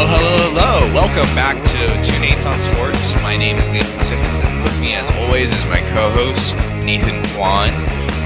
Hello. Welcome back to Two Nates on Sports. My name is Nathan Simmons, and with me, as always, is my co-host, Nathan Kwan.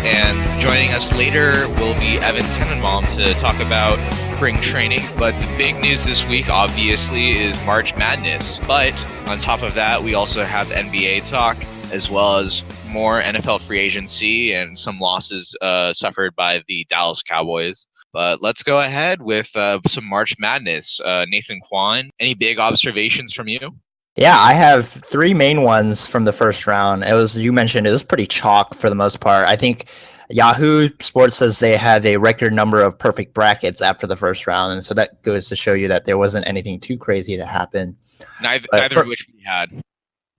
And joining us later will be Evan Tenenbaum to talk about spring training. But the big news this week, obviously, is March Madness. But on top of that, we also have NBA talk, as well as more NFL free agency and some losses suffered by the Dallas Cowboys. But let's go ahead with some March Madness. Nathan Kwan, any big observations from you? Yeah, I have three main ones from the first round. You mentioned, it was pretty chalk for the most part. I think Yahoo Sports says they had a record number of perfect brackets after the first round. And so that goes to show you that there wasn't anything too crazy that happened. Neither of which we had.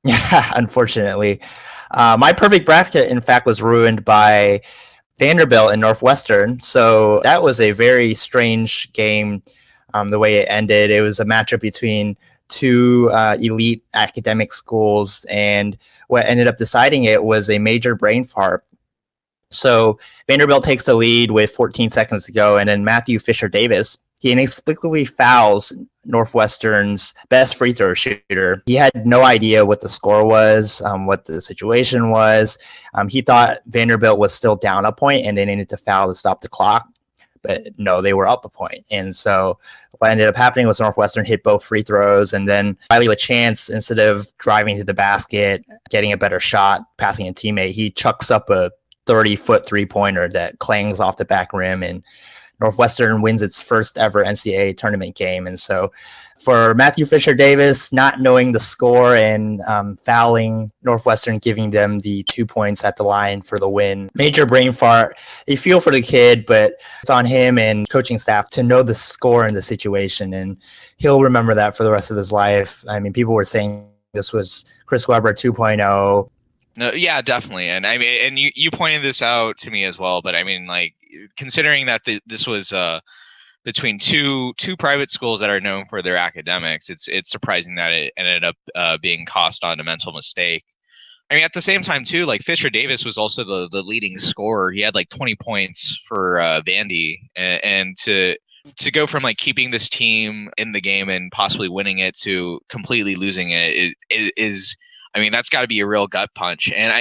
Yeah, unfortunately. My perfect bracket, in fact, was ruined by Vanderbilt and Northwestern. So that was a very strange game, the way it ended. It was a matchup between two elite academic schools, and what ended up deciding it was a major brain fart. So Vanderbilt takes the lead with 14 seconds to go, and then Matthew Fisher-Davis, he inexplicably fouls Northwestern's best free throw shooter. He had no idea what the score was, what the situation was. He thought Vanderbilt was still down a point and they needed to foul to stop the clock. But no, they were up a point. And so what ended up happening was Northwestern hit both free throws, and then Riley LaChance, instead of driving to the basket, getting a better shot, passing a teammate, he chucks up a 30-foot three-pointer that clangs off the back rim, and Northwestern wins its first ever NCAA tournament game. And so for Matthew Fisher-Davis, not knowing the score and fouling Northwestern, giving them the 2 points at the line for the win, major brain fart. You feel for the kid, but it's on him and coaching staff to know the score and the situation, and he'll remember that for the rest of his life. I mean, people were saying this was Chris Webber 2.0. No, yeah, definitely. And I mean, and you pointed this out to me as well, but I mean, like, considering that this was between two private schools that are known for their academics, it's surprising that it ended up being cost on a mental mistake. I mean, at the same time too, like, Fisher-Davis was also the leading scorer. He had like 20 points for Vandy, and to go from like keeping this team in the game and possibly winning it to completely losing it is I mean, that's got to be a real gut punch. And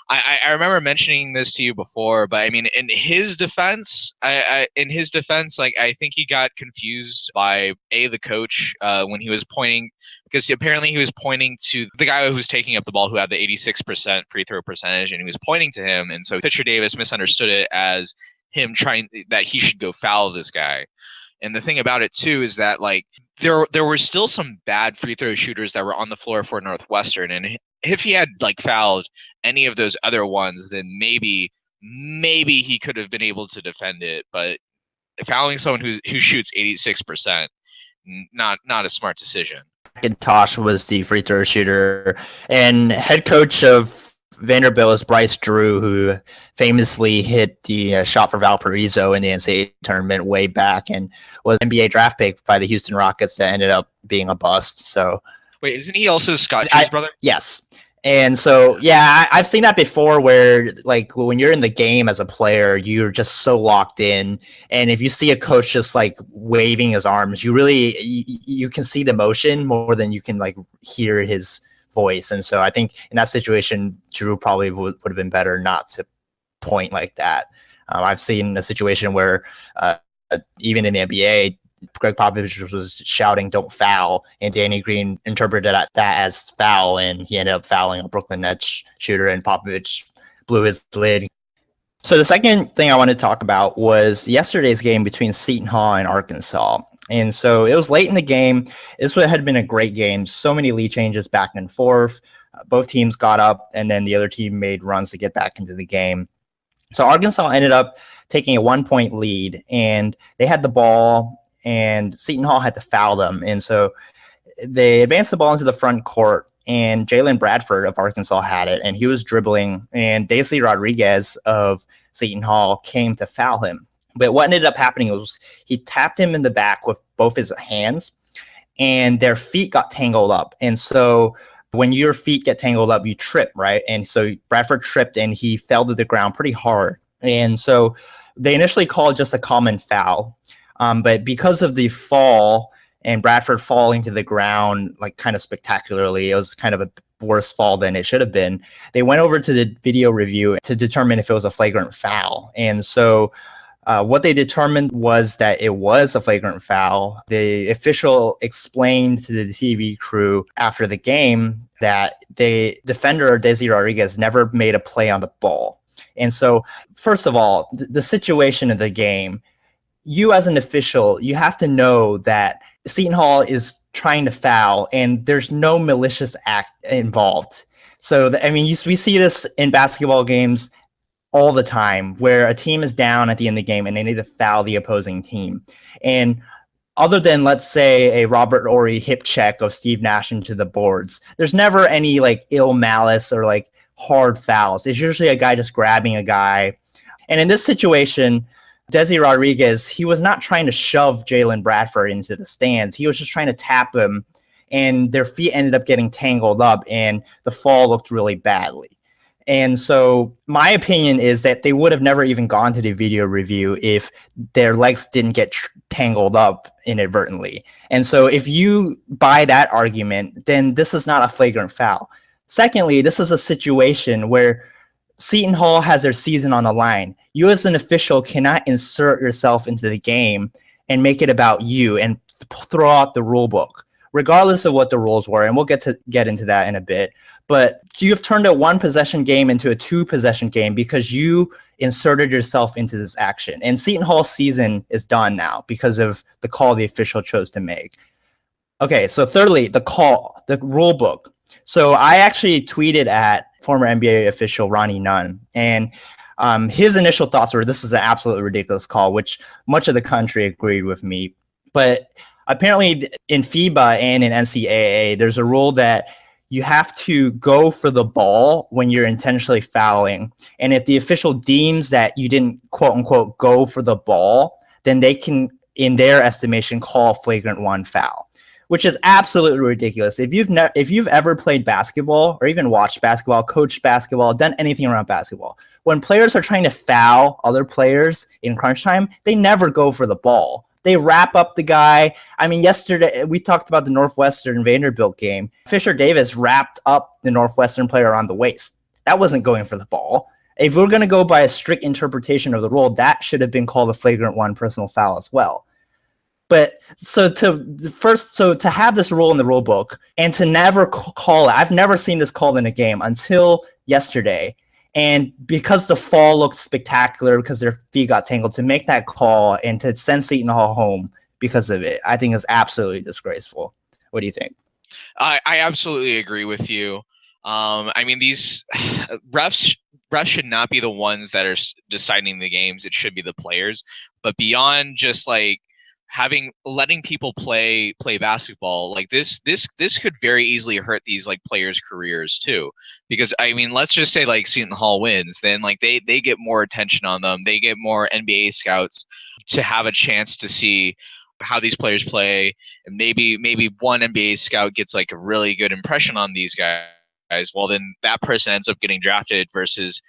I remember mentioning this to you before, but I mean, in his defense, like, I think he got confused by the coach when he was pointing, because apparently he was pointing to the guy who was taking up the ball, who had the 86% free throw percentage, and he was pointing to him. And so Fisher-Davis misunderstood it as him trying that he should go foul this guy. And the thing about it too is that, like, there were still some bad free throw shooters that were on the floor for Northwestern, and if he had like fouled any of those other ones, then maybe he could have been able to defend it. But fouling someone who shoots 86%, not a smart decision. Tosh was the free throw shooter, and head coach of Vanderbilt is Bryce Drew, who famously hit the shot for Valparaiso in the NCAA tournament way back, and was an NBA draft pick by the Houston Rockets that ended up being a bust. So, wait, isn't he also Scott Drew's brother? Yes. And so, yeah, I've seen that before, where like when you're in the game as a player, you're just so locked in, and if you see a coach just like waving his arms, you can see the motion more than you can like hear his voice. And so I think in that situation, Drew probably would have been better not to point like that. I've seen a situation where even in the NBA, Greg Popovich was shouting "Don't foul," and Danny Green interpreted that as foul, and he ended up fouling a Brooklyn Nets shooter, and Popovich blew his lid. So the second thing I wanted to talk about was yesterday's game between Seton Hall and Arkansas. And so it was late in the game. This had been a great game. So many lead changes back and forth. Both teams got up, and then the other team made runs to get back into the game. So Arkansas ended up taking a 1-point lead, and they had the ball, and Seton Hall had to foul them. And so they advanced the ball into the front court, and Jalen Bradford of Arkansas had it, and he was dribbling, and Daisy Rodriguez of Seton Hall came to foul him. But what ended up happening was he tapped him in the back with both his hands, and their feet got tangled up. And so when your feet get tangled up, you trip, right? And so Bradford tripped, and he fell to the ground pretty hard. And so they initially called just a common foul. But because of the fall and Bradford falling to the ground like kind of spectacularly. It was kind of a worse fall than it should have been. They went over to the video review to determine if it was a flagrant foul. And so what they determined was that it was a flagrant foul. The official explained to the TV crew after the game that the defender, Desi Rodriguez, never made a play on the ball. And so, first of all, the situation of the game, you as an official, you have to know that Seton Hall is trying to foul and there's no malicious act involved. So, we see this in basketball games all the time where a team is down at the end of the game and they need to foul the opposing team. And other than, let's say, a Robert Horry hip check of Steve Nash into the boards, there's never any like ill malice or like hard fouls. It's usually a guy just grabbing a guy. And in this situation, Desi Rodriguez, he was not trying to shove Jalen Bradford into the stands. He was just trying to tap him, and their feet ended up getting tangled up, and the fall looked really badly. And so my opinion is that they would have never even gone to the video review if their legs didn't get tangled up inadvertently. And so if you buy that argument, then this is not a flagrant foul. Secondly, this is a situation where Seton Hall has their season on the line. You as an official cannot insert yourself into the game and make it about you and throw out the rule book, regardless of what the rules were. And we'll get into that in a bit. But you've turned a one-possession game into a two-possession game because you inserted yourself into this action. And Seton Hall's season is done now because of the call the official chose to make. Okay, so thirdly, the rule book. So I actually tweeted at former NBA official Ronnie Nunn, and his initial thoughts were this is an absolutely ridiculous call, which much of the country agreed with me. But apparently in FIBA and in NCAA, there's a rule that you have to go for the ball when you're intentionally fouling. And if the official deems that you didn't, quote unquote, go for the ball, then they can, in their estimation, call a flagrant one foul, which is absolutely ridiculous. If you've ever played basketball or even watched basketball, coached basketball, done anything around basketball, when players are trying to foul other players in crunch time, they never go for the ball. They wrap up the guy. Yesterday we talked about the Northwestern Vanderbilt game. Fisher Davis wrapped up the Northwestern player around the waist. That wasn't going for the ball. If we're going to go by a strict interpretation of the rule, that should have been called a flagrant one personal foul as well. But to have this rule in the rule book and to never call it, I've never seen this called in a game until yesterday. And because the fall looked spectacular, because their feet got tangled, to make that call and to send Seton Hall home because of it, I think is absolutely disgraceful. What do you think? I absolutely agree with you. These refs should not be the ones that are deciding the games. It should be the players. But beyond just like letting people play basketball, like this could very easily hurt these like players' careers too. Because let's just say like Seton Hall wins, then like they get more attention on them. They get more NBA scouts to have a chance to see how these players play, and maybe one NBA scout gets like a really good impression on these guys. Well, then that person ends up getting drafted versus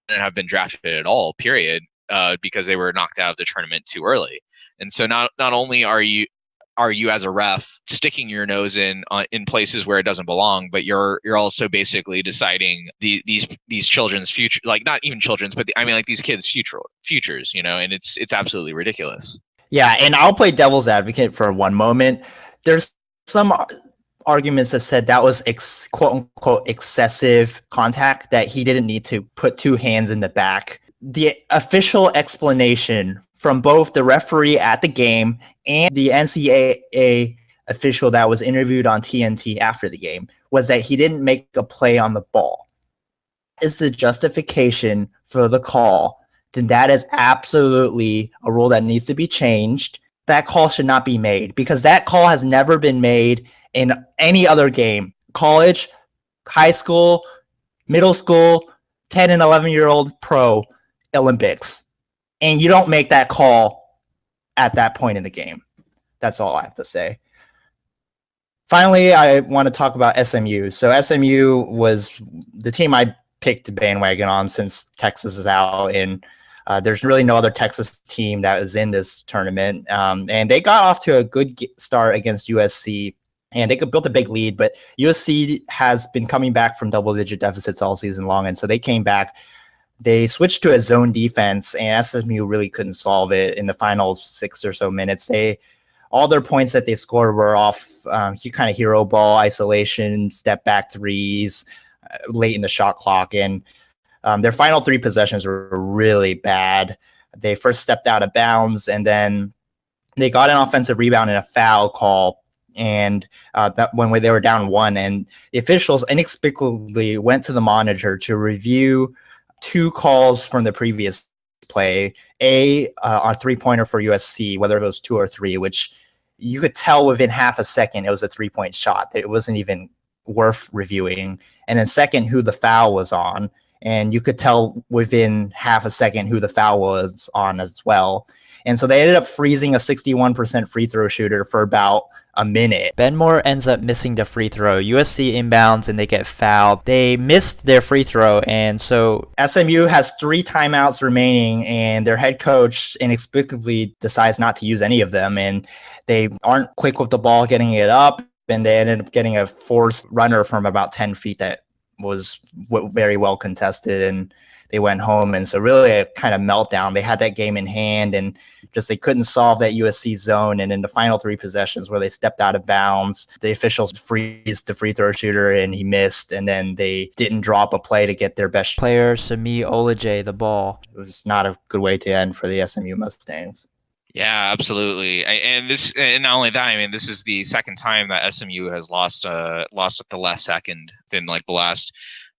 didn't have been drafted at all, period, because they were knocked out of the tournament too early. And so not only are you as a ref sticking your nose in places where it doesn't belong, but you're also basically deciding these children's future, like not even children's, but these kids' futures, and it's absolutely ridiculous. Yeah, and I'll play devil's advocate for one moment. There's some arguments that said that was quote unquote excessive contact, that he didn't need to put two hands in the back. The official explanation from both the referee at the game and the NCAA official that was interviewed on TNT after the game was that he didn't make a play on the ball. Is the justification for the call, then that is absolutely a rule that needs to be changed. That call should not be made because that call has never been made in any other game. College, high school, middle school, 10 and 11-year-old pro, Olympics. And you don't make that call at that point in the game. That's all I have to say. Finally, I want to talk about SMU. So SMU was the team I picked bandwagon on since Texas is out. And There's really no other Texas team that was in this tournament. And they got off to a good start against USC. And they could build a big lead, but USC has been coming back from double-digit deficits all season long. And so they came back. They switched to a zone defense, and SMU really couldn't solve it in the final 6 or so minutes. All their points that they scored were off kind of hero ball, isolation, step back threes, late in the shot clock. And their final 3 possessions were really bad. They first stepped out of bounds, and then they got an offensive rebound and a foul call. And that when they were down 1, and the officials inexplicably went to the monitor to review 2 calls from the previous play, a 3-pointer for USC, whether it was 2 or 3, which you could tell within half a second it was a 3-point shot. It wasn't even worth reviewing. And then second, who the foul was on. And you could tell within half a second who the foul was on as well. And so they ended up freezing a 61% free throw shooter for about a minute. Ben Moore ends up missing the free throw. USC inbounds and they get fouled. They missed their free throw. And so SMU has 3 timeouts remaining, and their head coach inexplicably decides not to use any of them. And they aren't quick with the ball getting it up. And they ended up getting a forced runner from about 10 feet that was very well contested, and they went home. And so really a kind of meltdown. They had that game in hand, and just they couldn't solve that USC zone. And in the final 3 possessions where they stepped out of bounds, the officials freezed the free throw shooter and he missed. And then they didn't drop a play to get their best player, Semi Olaje, the ball. It was not a good way to end for the SMU Mustangs. Yeah, absolutely. And not only that, I mean, this is the second time that SMU has lost at the last second in like the last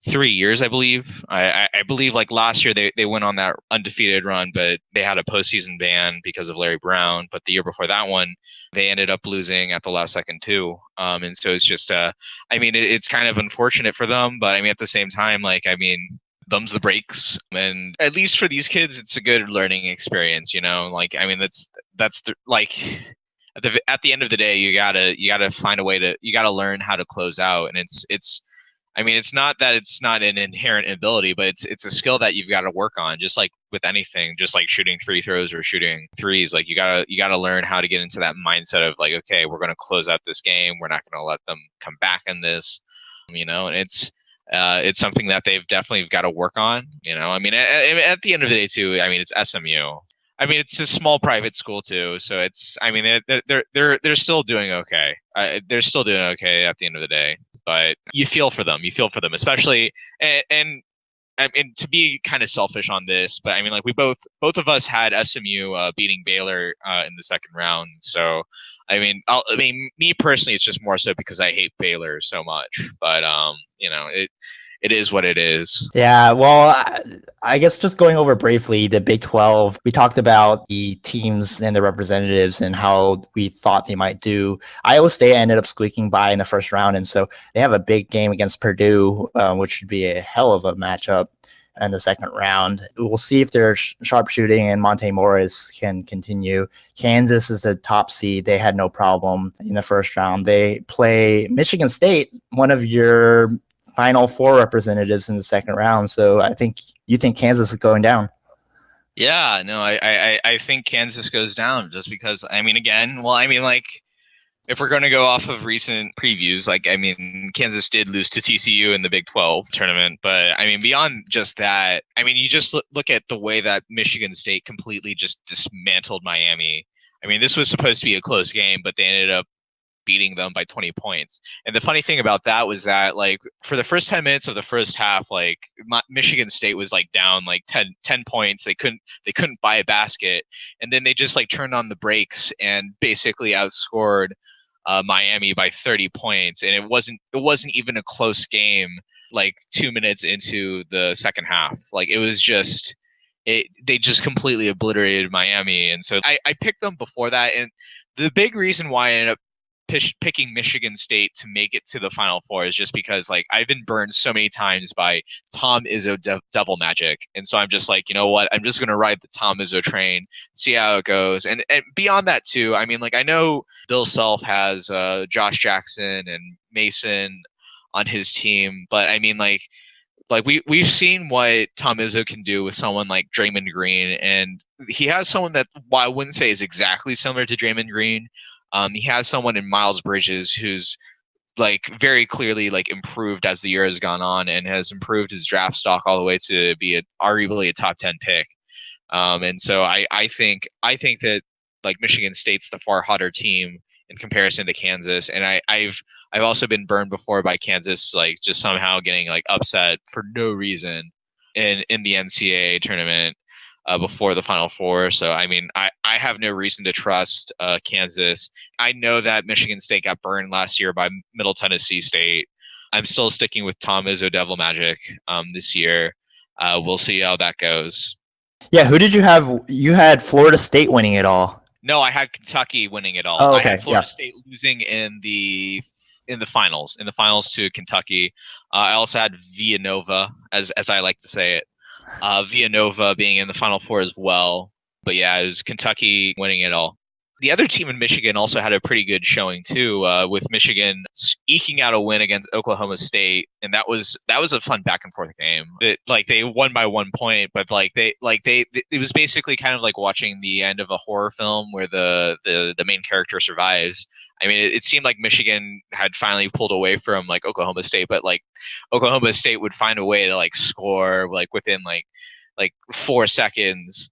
3 years, I believe. I believe like last year they went on that undefeated run, but they had a postseason ban because of Larry Brown. But the year before that one, they ended up losing at the last second too. And so it's just, I mean, it's kind of unfortunate for them, but I mean, at the same time, like, I mean, thumbs the brakes, and at least for these kids it's a good learning experience, you know. Like, I mean, like at the end of the day, you gotta find a way to, you gotta learn how to close out. And it's I mean, it's not that it's not an inherent ability, but it's a skill that you've got to work on, just like with anything, just like shooting free throws or shooting threes. Like you gotta learn how to get into that mindset of like, okay, we're gonna close out this game, we're not gonna let them come back in this, you know. And it's something that they've definitely got to work on, you know. I mean, at the end of the day too, I mean, it's SMU. I mean, it's a small private school too, so it's, I mean, they're still doing okay. They're still doing okay at the end of the day. But you feel for them, especially, and I mean, to be kind of selfish on this, but I mean, like we both of us had SMU beating Baylor in the second round. So, I mean, me personally, it's just more so because I hate Baylor so much. But you know, it is what it is. Yeah, well, I guess just going over briefly the Big 12, we talked about the teams and the representatives and how we thought they might do. Iowa State ended up squeaking by in the first round, and so they have a big game against Purdue, which should be a hell of a matchup in the second round. We'll see if their sharpshooting and Monte Morris can continue. Kansas is the top seed. They had no problem in the first round. They play Michigan State, one of your Final Four representatives in the second round. So I think you think Kansas is going down. Yeah, no, I think Kansas goes down just because, I mean, again, well, I mean, like, if we're going to go off of recent previews, like, I mean, Kansas did lose to TCU in the Big 12 tournament. But, I mean, beyond just that, I mean, you just look at the way that Michigan State completely just dismantled Miami. I mean, this was supposed to be a close game, but they ended up beating them by 20 points. And the funny thing about that was that, like, for the first 10 minutes of the first half, like, Michigan State was like down like 10 points. They couldn't buy a basket. And then they just like turned on the brakes and basically outscored Miami by 30 points. And it wasn't even a close game like 2 minutes into the second half. Like, it was just, they just completely obliterated Miami. And so I picked them before that. And the big reason why I ended up picking Michigan State to make it to the Final Four is just because, like, I've been burned so many times by Tom Izzo devil magic. And so I'm just like, you know what? I'm just going to ride the Tom Izzo train, see how it goes. And beyond that too, I mean, like, I know Bill Self has Josh Jackson and Mason on his team, but I mean, like, Like we've seen what Tom Izzo can do with someone like Draymond Green, and he has someone that, well, I wouldn't say is exactly similar to Draymond Green. He has someone in Miles Bridges who's like very clearly like improved as the year has gone on and has improved his draft stock all the way to be arguably a top 10 pick. And so I think that like Michigan State's the far hotter team in comparison to Kansas. And I've also been burned before by Kansas, like just somehow getting like upset for no reason in the NCAA tournament before the Final Four. So I mean, I have no reason to trust Kansas. I know that Michigan State got burned last year by Middle Tennessee State. I'm still sticking with Tom Izzo Devil Magic this year. We'll see how that goes. Yeah, who did you have? You had Florida State winning it all. No, I had Kentucky winning it all. Oh, okay. I had Florida State losing in the finals to Kentucky. I also had Villanova, as I like to say it, Villanova being in the Final Four as well. But yeah, it was Kentucky winning it all. The other team in Michigan also had a pretty good showing too, with Michigan eking out a win against Oklahoma State, and that was a fun back and forth game. They won by 1 point, but it was basically kind of like watching the end of a horror film where the main character survives. I mean, it seemed like Michigan had finally pulled away from like Oklahoma State, but like Oklahoma State would find a way to like score like within like 4 seconds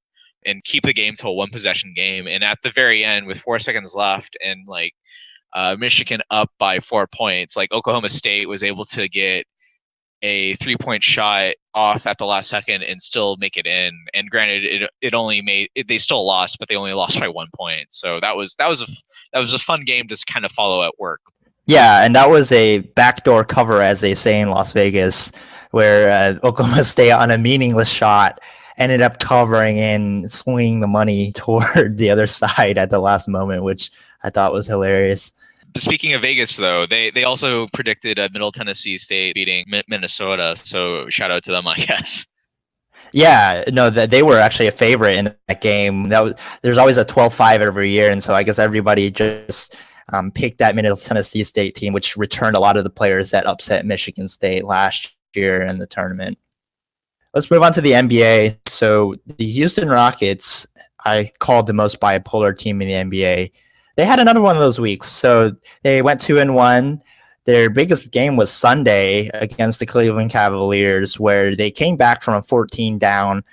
and keep the game to a 1-possession game. And at the very end, with 4 seconds left and like Michigan up by 4 points, like Oklahoma State was able to get a 3-point shot off at the last second and still make it in. And granted, they still lost, but they only lost by 1 point. So that was a fun game to kind of follow at work. Yeah, and that was a backdoor cover, as they say in Las Vegas, where Oklahoma State on a meaningless shot ended up covering and swinging the money toward the other side at the last moment, which I thought was hilarious. Speaking of Vegas, though, they also predicted Middle Tennessee State beating Minnesota, so shout out to them, I guess. Yeah, no, they were actually a favorite in that game. There's always a 12-5 every year, and so I guess everybody just picked that Middle Tennessee State team, which returned a lot of the players that upset Michigan State last year in the tournament. Let's move on to the NBA. So the Houston Rockets, I called the most bipolar team in the NBA. They had another one of those weeks. So they went 2-1. Their biggest game was Sunday against the Cleveland Cavaliers, where they came back from a 14 down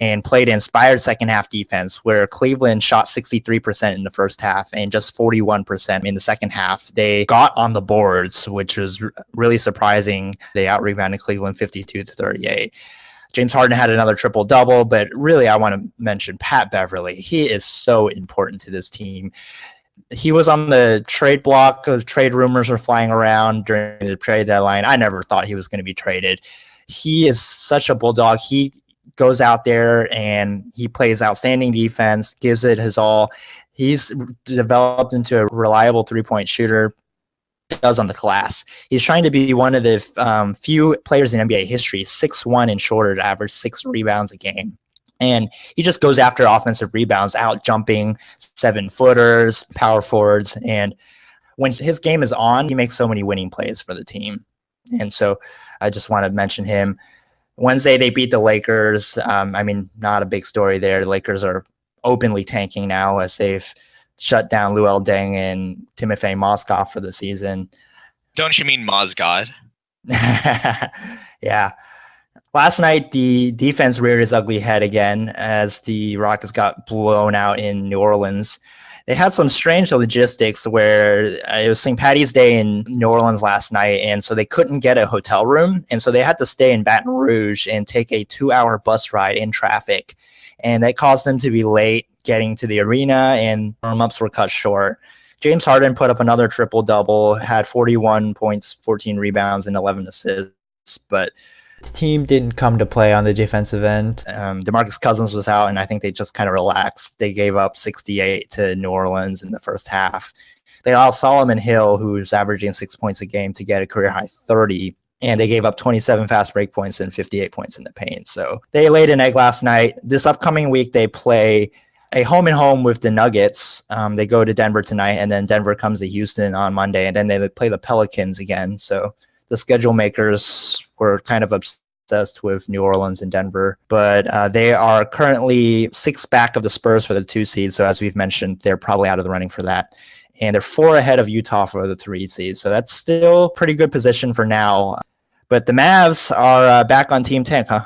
and played inspired second half defense, where Cleveland shot 63% in the first half and just 41% in the second half. They got on the boards, which was really surprising. They out-rebounded Cleveland 52-38. James Harden had another triple-double, but really I want to mention Pat Beverly. He is so important to this team. He was on the trade block because trade rumors were flying around during the trade deadline. I never thought he was going to be traded. He is such a bulldog. He goes out there and he plays outstanding defense, gives it his all. He's developed into a reliable three-point shooter. Does on the class. He's trying to be one of the few players in NBA history, 6'1" and shorter, to average 6 rebounds a game. And he just goes after offensive rebounds, out jumping 7-footers, power forwards. And when his game is on, he makes so many winning plays for the team. And so I just want to mention him. Wednesday, they beat the Lakers. I mean, not a big story there. The Lakers are openly tanking now as they've shut down Luol Deng and Timofey Mozgov for the season. Don't you mean Mozgov? Yeah. Last night, the defense reared its ugly head again as the Rockets got blown out in New Orleans. They had some strange logistics where it was St. Paddy's Day in New Orleans last night, and so they couldn't get a hotel room, and so they had to stay in Baton Rouge and take a 2-hour bus ride in traffic. And that caused them to be late getting to the arena, and warm-ups were cut short. James Harden put up another triple-double, had 41 points, 14 rebounds, and 11 assists, but the team didn't come to play on the defensive end. DeMarcus Cousins was out, and I think they just kind of relaxed. They gave up 68 to New Orleans in the first half. They lost Solomon Hill, who's averaging 6 points a game, to get a career-high 30. And they gave up 27 fast break points and 58 points in the paint. So they laid an egg last night. This upcoming week, they play a home-and-home with the Nuggets. They go to Denver tonight, and then Denver comes to Houston on Monday, and then they play the Pelicans again. So the schedule makers were kind of upset with New Orleans and Denver, but they are currently 6 back of the Spurs for the 2 seed. So as we've mentioned, they're probably out of the running for that. And they're 4 ahead of Utah for the 3 seed. So that's still pretty good position for now. But the Mavs are back on Team Tank, huh?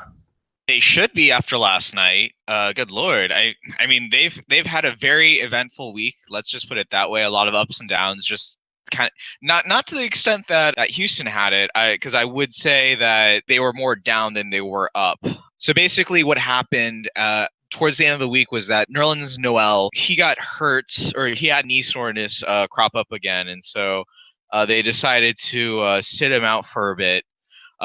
They should be after last night. Good Lord. I mean, they've had a very eventful week. Let's just put it that way. A lot of ups and downs, just kind of not to the extent that Houston had it, because I would say that they were more down than they were up. So basically what happened towards the end of the week was that Nerlens Noel, he got hurt, or he had knee soreness crop up again. And so they decided to sit him out for a bit.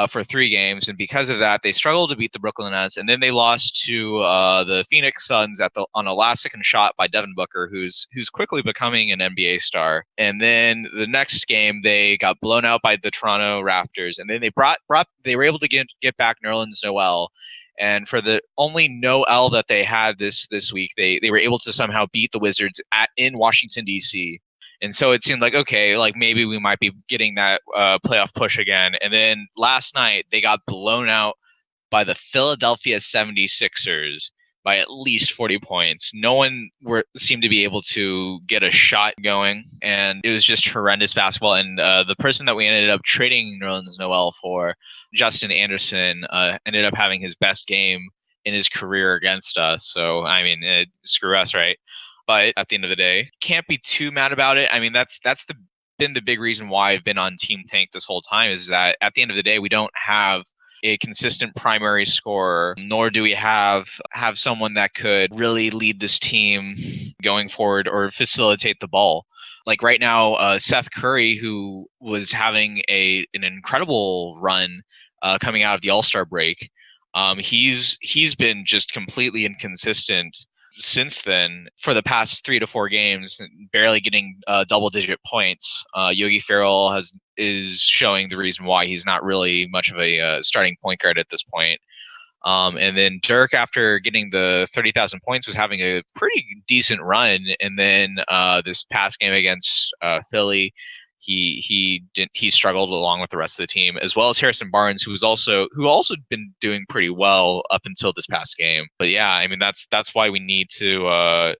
For 3 games, and because of that, they struggled to beat the Brooklyn Nets, and then they lost to the Phoenix Suns on a last-second shot by Devin Booker, who's quickly becoming an NBA star. And then the next game, they got blown out by the Toronto Raptors, and then they were able to get back Nerlens Noel. And for the only no L that they had this week, they were able to somehow beat the Wizards in Washington D.C. And so it seemed like, okay, like maybe we might be getting that playoff push again. And then last night, they got blown out by the Philadelphia 76ers by at least 40 points. No one seemed to be able to get a shot going. And it was just horrendous basketball. And the person that we ended up trading Nerlens Noel for, Justin Anderson, ended up having his best game in his career against us. So, I mean, screw us, right? But at the end of the day, can't be too mad about it. I mean, that's been the big reason why I've been on Team Tank this whole time, is that at the end of the day, we don't have a consistent primary scorer, nor do we have someone that could really lead this team going forward or facilitate the ball. Like right now, Seth Curry, who was having an incredible run coming out of the All-Star break, he's been just completely inconsistent since then. For the past 3 to 4 games, barely getting double-digit points. Yogi Ferrell is showing the reason why he's not really much of a starting point guard at this point. And then Dirk, after getting the 30,000 points, was having a pretty decent run. And then this past game against Philly, he struggled along with the rest of the team, as well as Harrison Barnes, who also been doing pretty well up until this past game. But yeah, I mean that's why we need to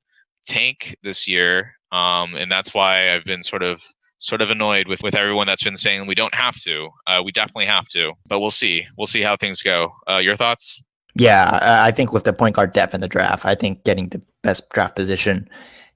tank this year, and that's why I've been sort of annoyed with everyone that's been saying we don't have to. We definitely have to, but we'll see how things go. Your thoughts? Yeah, I think with the point guard depth in the draft, I think getting the best draft position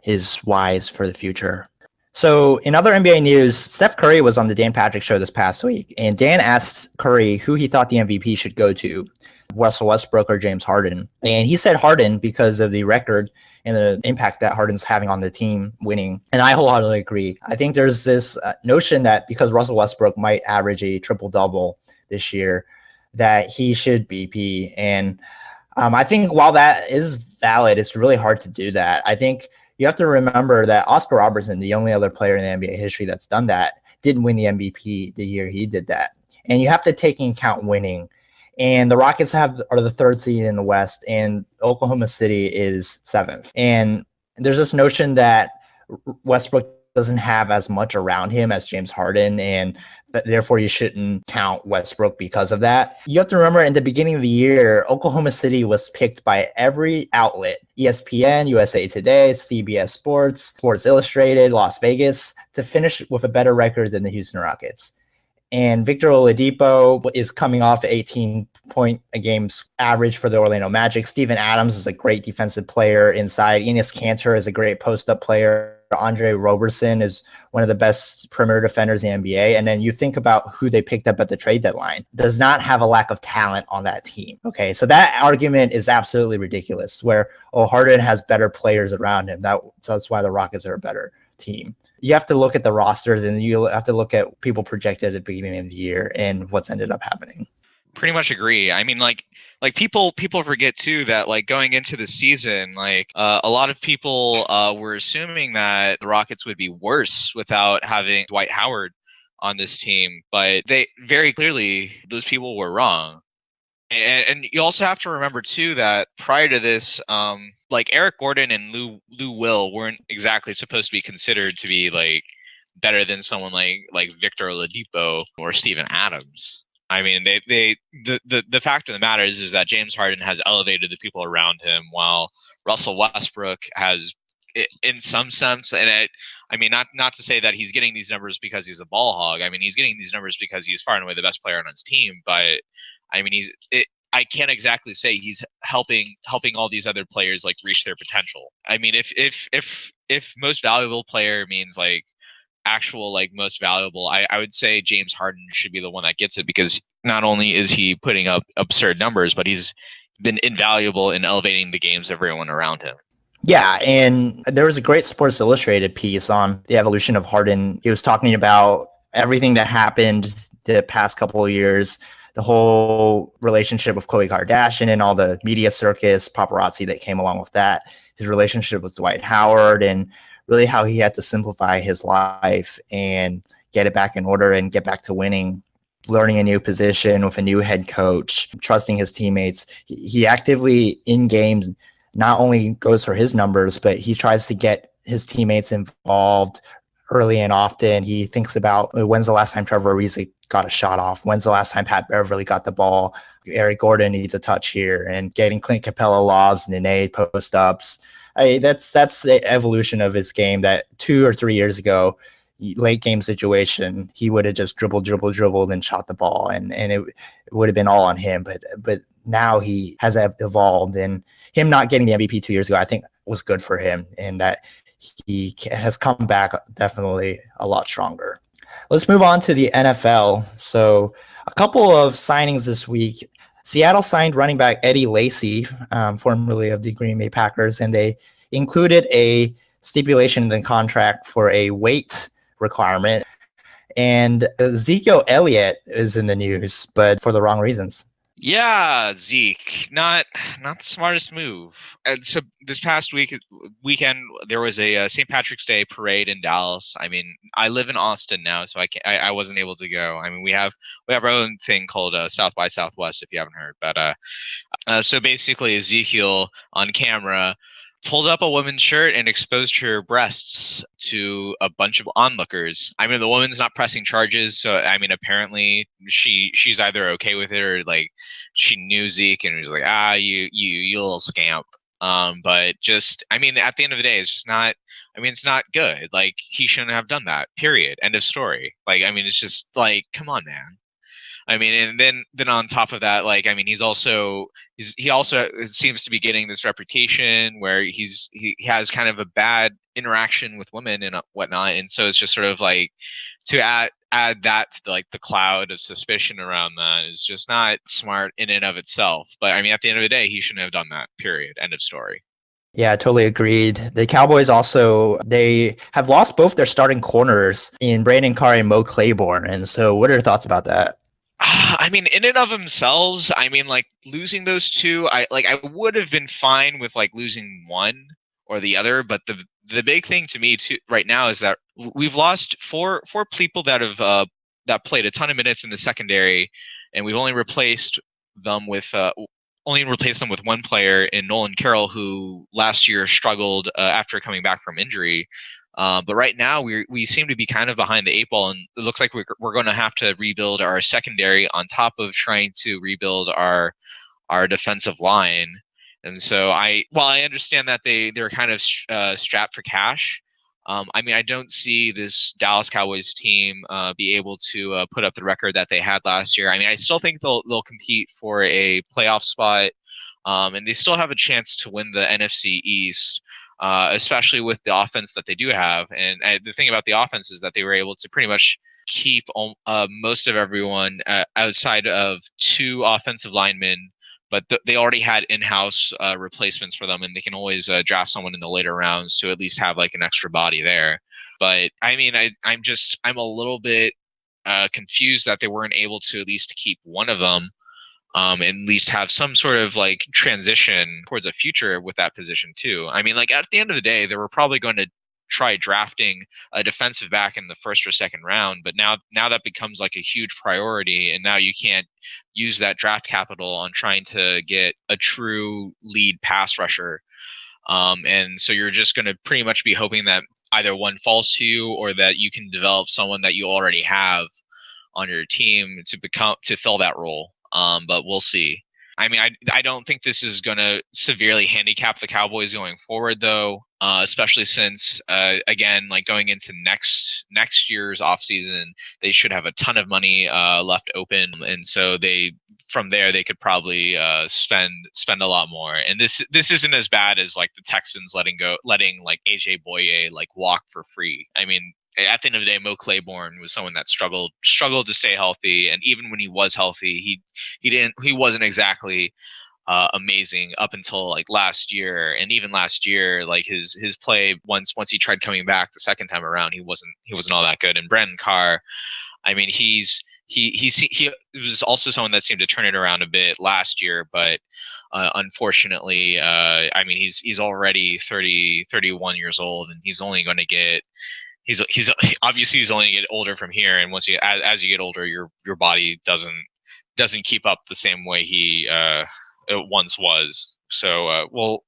is wise for the future. So in other NBA news, Steph Curry was on the Dan Patrick Show this past week, and Dan asked Curry who he thought the MVP should go to, Russell Westbrook or James Harden. And he said Harden because of the record and the impact that Harden's having on the team winning. And I wholeheartedly agree. I think there's this notion that because Russell Westbrook might average a triple-double this year, that he should BP. And I think while that is valid, it's really hard to do that. I think you have to remember that Oscar Robertson, the only other player in the NBA history that's done that, didn't win the MVP the year he did that. And you have to take into account winning. And the Rockets are the 3rd seed in the West, and Oklahoma City is 7th. And there's this notion that Westbrook doesn't have as much around him as James Harden, and therefore you shouldn't count Westbrook because of that. You have to remember in the beginning of the year, Oklahoma City was picked by every outlet, ESPN, USA Today, CBS Sports, Sports Illustrated, Las Vegas, to finish with a better record than the Houston Rockets. And Victor Oladipo is coming off 18-point-a-game average for the Orlando Magic. Steven Adams is a great defensive player inside. Enes Kanter is a great post-up player. Andre Roberson is one of the best perimeter defenders in the NBA. And then you think about who they picked up at the trade deadline. Does not have a lack of talent on that team. Okay, so that argument is absolutely ridiculous, where, Harden has better players around him. That's why the Rockets are a better team. You have to look at the rosters, and you have to look at people projected at the beginning of the year and what's ended up happening. Pretty much agree. I mean, like people forget too that like going into the season, like a lot of people were assuming that the Rockets would be worse without having Dwight Howard on this team, but they very clearly, those people were wrong. And you also have to remember too that prior to this, like Eric Gordon and Lou Will weren't exactly supposed to be considered to be like better than someone like Victor Oladipo or Steven Adams. I mean, the fact of the matter is that James Harden has elevated the people around him, while Russell Westbrook has, in some sense, and I mean, not to say that he's getting these numbers because he's a ball hog. I mean, he's getting these numbers because he's far and away the best player on his team. But I mean, I can't exactly say he's helping all these other players like reach their potential. I mean, if most valuable player means like actual like most valuable, I would say James Harden should be the one that gets it, because not only is he putting up absurd numbers, but he's been invaluable in elevating the games of everyone around him. Yeah, and there was a great Sports Illustrated piece on the evolution of Harden. He was talking about everything that happened the past couple of years, the whole relationship with Khloe Kardashian and all the media circus, paparazzi that came along with that, his relationship with Dwight Howard, and really how he had to simplify his life and get it back in order and get back to winning, learning a new position with a new head coach, trusting his teammates. He actively in games not only goes for his numbers, but he tries to get his teammates involved early and often. He thinks about when's the last time Trevor Ariza got a shot off? When's the last time Pat Beverly got the ball? Eric Gordon needs a touch here, and getting Clint Capella lobs and Nene post ups. That's the evolution of his game that 2 or 3 years ago, late game situation, he would have just dribbled and shot the ball, and it would have been all on him. But now he has evolved, and him not getting the MVP 2 years ago, I think was good for him, and that he has come back definitely a lot stronger. Let's move on to the NFL. So a couple of signings this week. Seattle signed running back Eddie Lacy, formerly of the Green Bay Packers, and they included a stipulation in the contract for a weight requirement. And Ezekiel Elliott is in the news, but for the wrong reasons. Yeah, Zeke, not the smartest move. And so this past weekend, there was a St. Patrick's Day parade in Dallas. I mean, I live in Austin now, so I wasn't able to go. I mean, we have our own thing called South by Southwest, if you haven't heard. But so basically, Ezekiel on camera pulled up a woman's shirt and exposed her breasts to a bunch of onlookers. I mean, the woman's not pressing charges, so I mean, apparently she's either okay with it, or like she knew Zeke and was like, you little scamp. But just, I mean, at the end of the day, it's just not. I mean, it's not good. Like, he shouldn't have done that. Period. End of story. Like, I mean, it's just like, come on, man. I mean, and then on top of that, like, I mean, he also seems to be getting this reputation where he has kind of a bad interaction with women and whatnot, and so it's just sort of like to add that to the cloud of suspicion around that is just not smart in and of itself. But I mean, at the end of the day, he shouldn't have done that. Period. End of story. Yeah, totally agreed. The Cowboys also, they have lost both their starting corners in Brandon Carr and Mo Claiborne. And so what are your thoughts about that? I mean, in and of themselves, I mean, like, losing those two, I would have been fine with like losing one or the other, but the big thing to me too right now is that we've lost four people that have that played a ton of minutes in the secondary, and we've only replaced them with one player in Nolan Carroll, who last year struggled after coming back from injury. But right now we seem to be kind of behind the 8 ball, and it looks like we're going to have to rebuild our secondary on top of trying to rebuild our defensive line. And so while I understand that they're kind of strapped for cash, I mean, I don't see this Dallas Cowboys team be able to put up the record that they had last year. I mean, I still think they'll compete for a playoff spot, and they still have a chance to win the NFC East. Especially with the offense that they do have. And the thing about the offense is that they were able to pretty much keep most of everyone outside of 2 offensive linemen, but they already had in-house replacements for them, and they can always draft someone in the later rounds to at least have like an extra body there. But I mean, I'm a little bit confused that they weren't able to at least keep one of them. And at least have some sort of like transition towards a future with that position too. I mean, like, at the end of the day, they were probably going to try drafting a defensive back in the first or second round, but now that becomes like a huge priority, and now you can't use that draft capital on trying to get a true lead pass rusher. And so you're just going to pretty much be hoping that either one falls to you, or that you can develop someone that you already have. on your team to fill that role. But we'll see. I mean, I don't think this is going to severely handicap the Cowboys going forward, though, especially since, again, like going into next year's offseason, they should have a ton of money left open. And so from there, they could probably spend a lot more. And this isn't as bad as like the Texans letting like AJ Boye like walk for free. I mean, at the end of the day, Mo Claiborne was someone that struggled to stay healthy, and even when he was healthy, he wasn't exactly amazing up until like last year. And even last year, like his play once he tried coming back the second time around, he wasn't all that good. And Brandon Carr, I mean, he was also someone that seemed to turn it around a bit last year, but unfortunately, I mean, he's already 31 years old, and he's only going to get. He's obviously only going to get older from here, and once as you get older, your body doesn't keep up the same way it once was. So, well,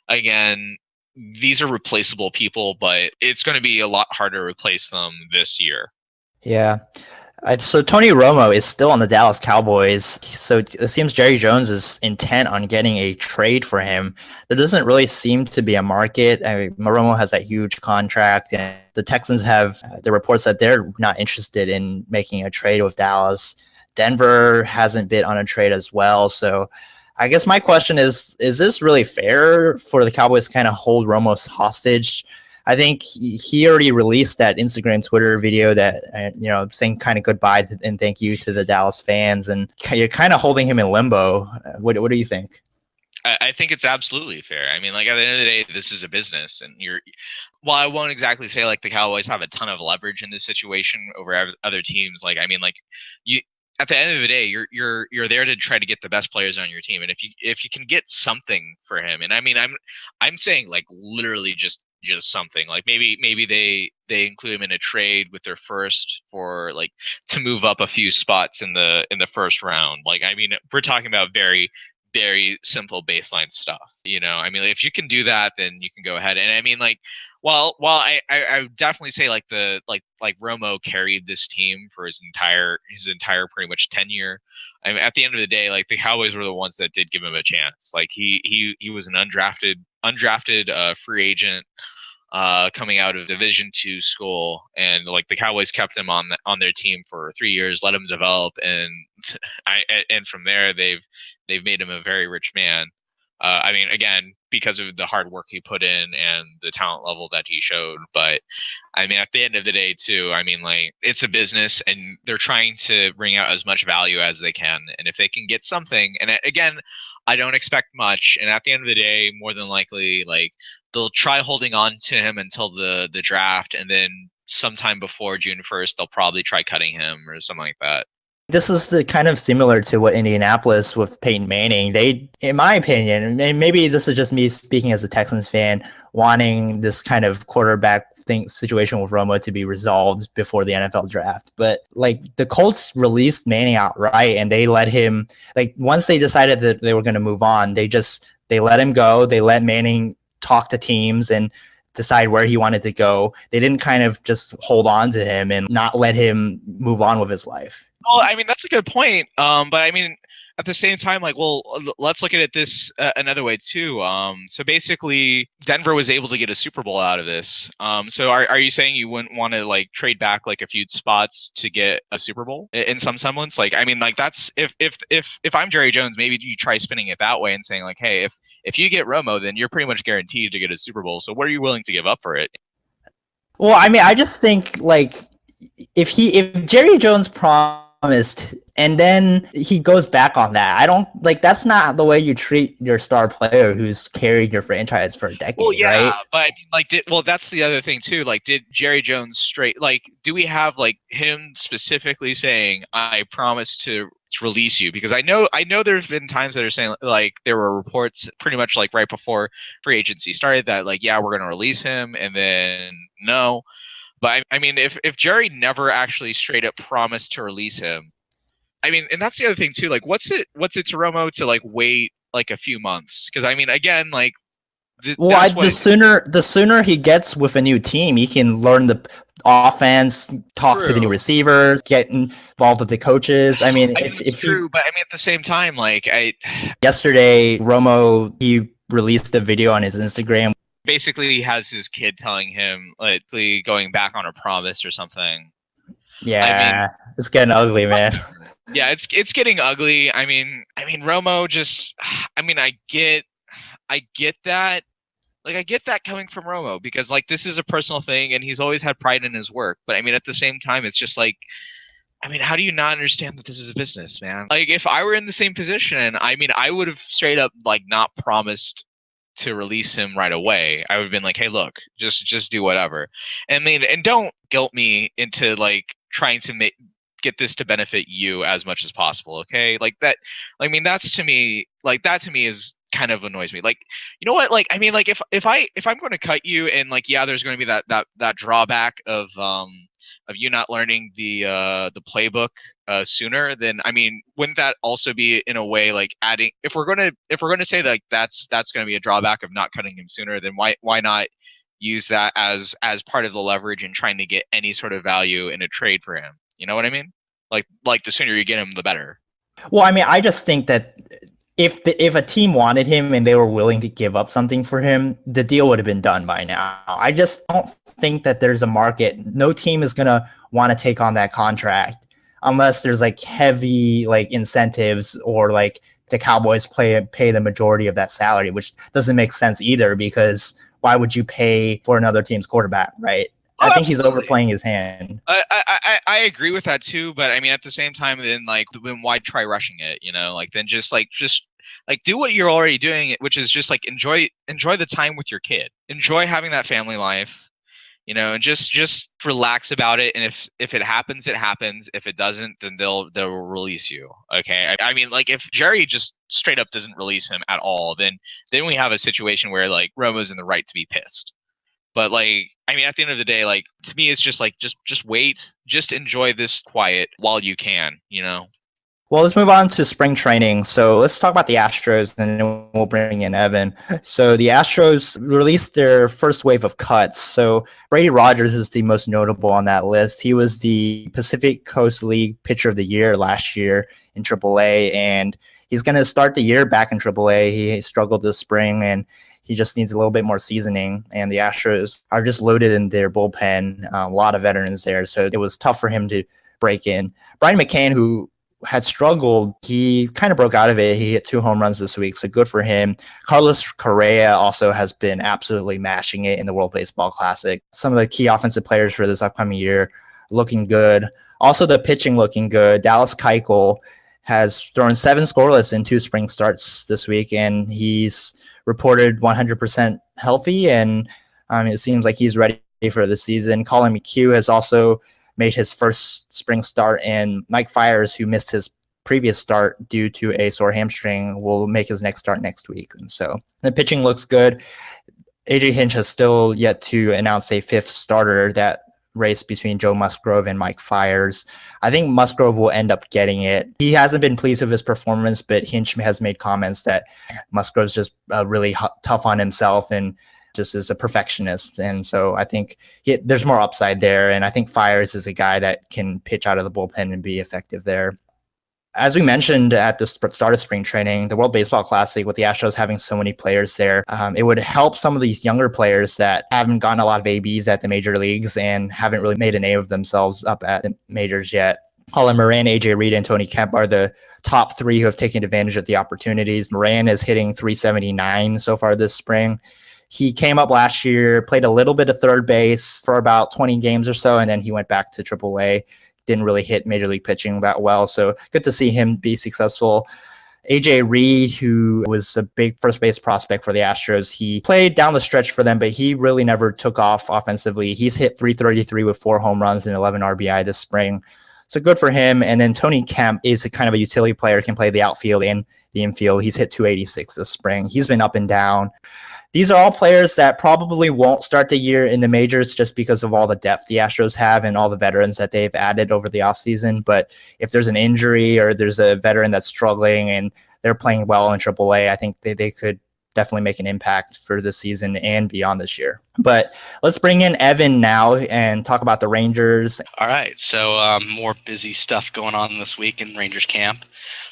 again, these are replaceable people, but it's going to be a lot harder to replace them this year. Yeah. So Tony Romo is still on the Dallas Cowboys. So it seems Jerry Jones is intent on getting a trade for him. There doesn't really seem to be a market. I mean, Romo has that huge contract, and the Texans have the reports that they're not interested in making a trade with Dallas. Denver hasn't bid on a trade as well. So I guess my question is this really fair for the Cowboys to kind of hold Romo hostage? I think he already released that Instagram, Twitter video that, saying kind of goodbye and thank you to the Dallas fans, and you're kind of holding him in limbo. What do you think? I think it's absolutely fair. I mean, like at the end of the day, this is a business, and while I won't exactly say like the Cowboys have a ton of leverage in this situation over other teams, like, I mean, like at the end of the day, you're there to try to get the best players on your team, and if you can get something for him, and I mean, I'm saying like literally just something, like maybe they include him in a trade with their first for like to move up a few spots in the first round. Like, I mean, we're talking about very, very simple baseline stuff. I mean, if you can do that, then you can go ahead. And I mean, like, while I would definitely say like like Romo carried this team for his entire pretty much tenure. I mean, at the end of the day, like the Cowboys were the ones that did give him a chance. Like he was an undrafted free agent coming out of Division II school, and like the Cowboys kept him on their team for 3 years, let him develop, and from there they've made him a very rich man. I mean, again, because of the hard work he put in and the talent level that he showed. But I mean, at the end of the day, too, I mean, like, it's a business, and they're trying to bring out as much value as they can. And if they can get something, and again, I don't expect much. And at the end of the day, more than likely, like, they'll try holding on to him until the draft, and then sometime before June 1st, they'll probably try cutting him or something like that. This is kind of similar to what Indianapolis with Peyton Manning. They, in my opinion, and maybe this is just me speaking as a Texans fan, wanting this kind of quarterback situation with Romo to be resolved before the NFL draft. But like the Colts released Manning outright, and they let him, like, once they decided that they were going to move on, they let him go. They let Manning talk to teams and decide where he wanted to go. They didn't kind of just hold on to him and not let him move on with his life. Well, I mean, that's a good point. But I mean, at the same time, like, well, let's look at it this another way too. So basically, Denver was able to get a Super Bowl out of this. So are you saying you wouldn't want to like trade back like a few spots to get a Super Bowl in some semblance? Like, I mean, like that's if I'm Jerry Jones, maybe you try spinning it that way and saying like, hey, if you get Romo, then you're pretty much guaranteed to get a Super Bowl. So what are you willing to give up for it? Well, I mean, I just think like if Jerry Jones promised and then he goes back on that, I don't like, that's not the way you treat your star player who's carried your franchise for a decade. Well, yeah, right? But like, that's the other thing too. Like, did Jerry Jones do we have like him specifically saying, I promise to release you? Because I know there's been times that are saying like there were reports pretty much like right before free agency started that like, yeah, we're going to release him, and then no. But I mean, if Jerry never actually straight up promised to release him, I mean, and that's the other thing too. Like, what's it to Romo to like wait like a few months? Because I mean, again, like, the sooner he gets with a new team, he can learn offense, talk to the new True. receivers, get involved with the coaches. I mean, I mean, it's if he true, but I mean, at the same time, like yesterday, Romo, he released a video on his Instagram. basically he has his kid telling him like going back on a promise or something. Yeah, I mean, it's getting ugly, man. yeah, it's getting ugly. I mean, Romo just, I mean, I get that. Like, I get that coming from Romo because like this is a personal thing and he's always had pride in his work. But I mean, at the same time, it's just like, I mean, how do you not understand that this is a business, man? Like, if I were in the same position, I mean, I would have straight up like not promised to release him right away. I would have been like, hey, look, just do whatever. And I mean, and don't guilt me into like trying to get this to benefit you as much as possible, okay? Like that, I mean, that to me is kind of annoys me. Like, you know what? Like, I mean, like if I'm going to cut you and like, yeah, there's going to be that drawback of you not learning the playbook sooner, then I mean, wouldn't that also be in a way like adding, if we're gonna say like that's going to be a drawback of not cutting him sooner, then why not use that as part of the leverage and trying to get any sort of value in a trade for him? You know what I mean? Like the sooner you get him, the better. Well, I mean, I just think that if a team wanted him and they were willing to give up something for him, the deal would have been done by now. I just don't think that there's a market. No team is going to want to take on that contract unless there's like heavy like incentives or like the Cowboys pay the majority of that salary, which doesn't make sense either because why would you pay for another team's quarterback, right? Oh, I think absolutely. he's overplaying his hand. I agree with that too, but I mean, at the same time, then like, then why try rushing it? You know, like then just do what you're already doing, which is just like enjoy the time with your kid, enjoy having that family life, you know, and just relax about it. And if it happens, it happens. If it doesn't, then they'll release you. Okay. I mean, like if Jerry just straight up doesn't release him at all, then we have a situation where like Romo's in the right to be pissed. But like, I mean, at the end of the day, like to me, it's just like, just wait, just enjoy this quiet while you can, you know? Well, let's move on to spring training. So let's talk about the Astros, and then we'll bring in Evan. So the Astros released their first wave of cuts. So Brady Rogers is the most notable on that list. He was the Pacific Coast League Pitcher of the Year last year in AAA, and he's going to start the year back in AAA. He struggled this spring, and he just needs a little bit more seasoning. And the Astros are just loaded in their bullpen, a lot of veterans there. So it was tough for him to break in. Brian McCann, who had struggled, he kind of broke out of it. He hit 2 home runs this week, so good for him. Carlos Correa also has been absolutely mashing it in the World Baseball Classic. Some of the key offensive players for this upcoming year looking good. Also, the pitching looking good. Dallas Keuchel has thrown 7 scoreless in 2 spring starts this week, and he's reported 100% healthy, and it seems like he's ready for the season. Colin McHugh has also made his first spring start, and Mike Fiers, who missed his previous start due to a sore hamstring, will make his next start next week. And so the pitching looks good. AJ Hinch has still yet to announce a 5th starter. That race between Joe Musgrove and Mike Fiers. I think Musgrove will end up getting it. He hasn't been pleased with his performance, but Hinch has made comments that Musgrove's just really tough on himself and just is a perfectionist. And so I think there's more upside there. And I think Fiers is a guy that can pitch out of the bullpen and be effective there. As we mentioned at the start of spring training, the World Baseball Classic, with the Astros having so many players there, it would help some of these younger players that haven't gotten a lot of ABs at the major leagues and haven't really made a name of themselves up at the majors yet. Colin Moran, AJ Reed, and Tony Kemp are the top 3 who have taken advantage of the opportunities. Moran is hitting 379 so far this spring. He came up last year, played a little bit of third base for about 20 games or so, and then he went back to AAA. Didn't really hit major league pitching that well, so good to see him be successful. AJ Reed, who was a big first base prospect for the Astros, he played down the stretch for them, but he really never took off offensively. He's hit 333 with 4 home runs and 11 RBI this spring, so good for him. And then Tony Kemp is a kind of a utility player, can play the outfield and the infield. He's hit 286 this spring. He's been up and down. These are all players that probably won't start the year in the majors just because of all the depth the Astros have and all the veterans that they've added over the offseason. But if there's an injury or there's a veteran that's struggling and they're playing well in AAA, I think they could definitely make an impact for this season and beyond this year. But let's bring in Evan now and talk about the Rangers. All right, so more busy stuff going on this week in Rangers camp.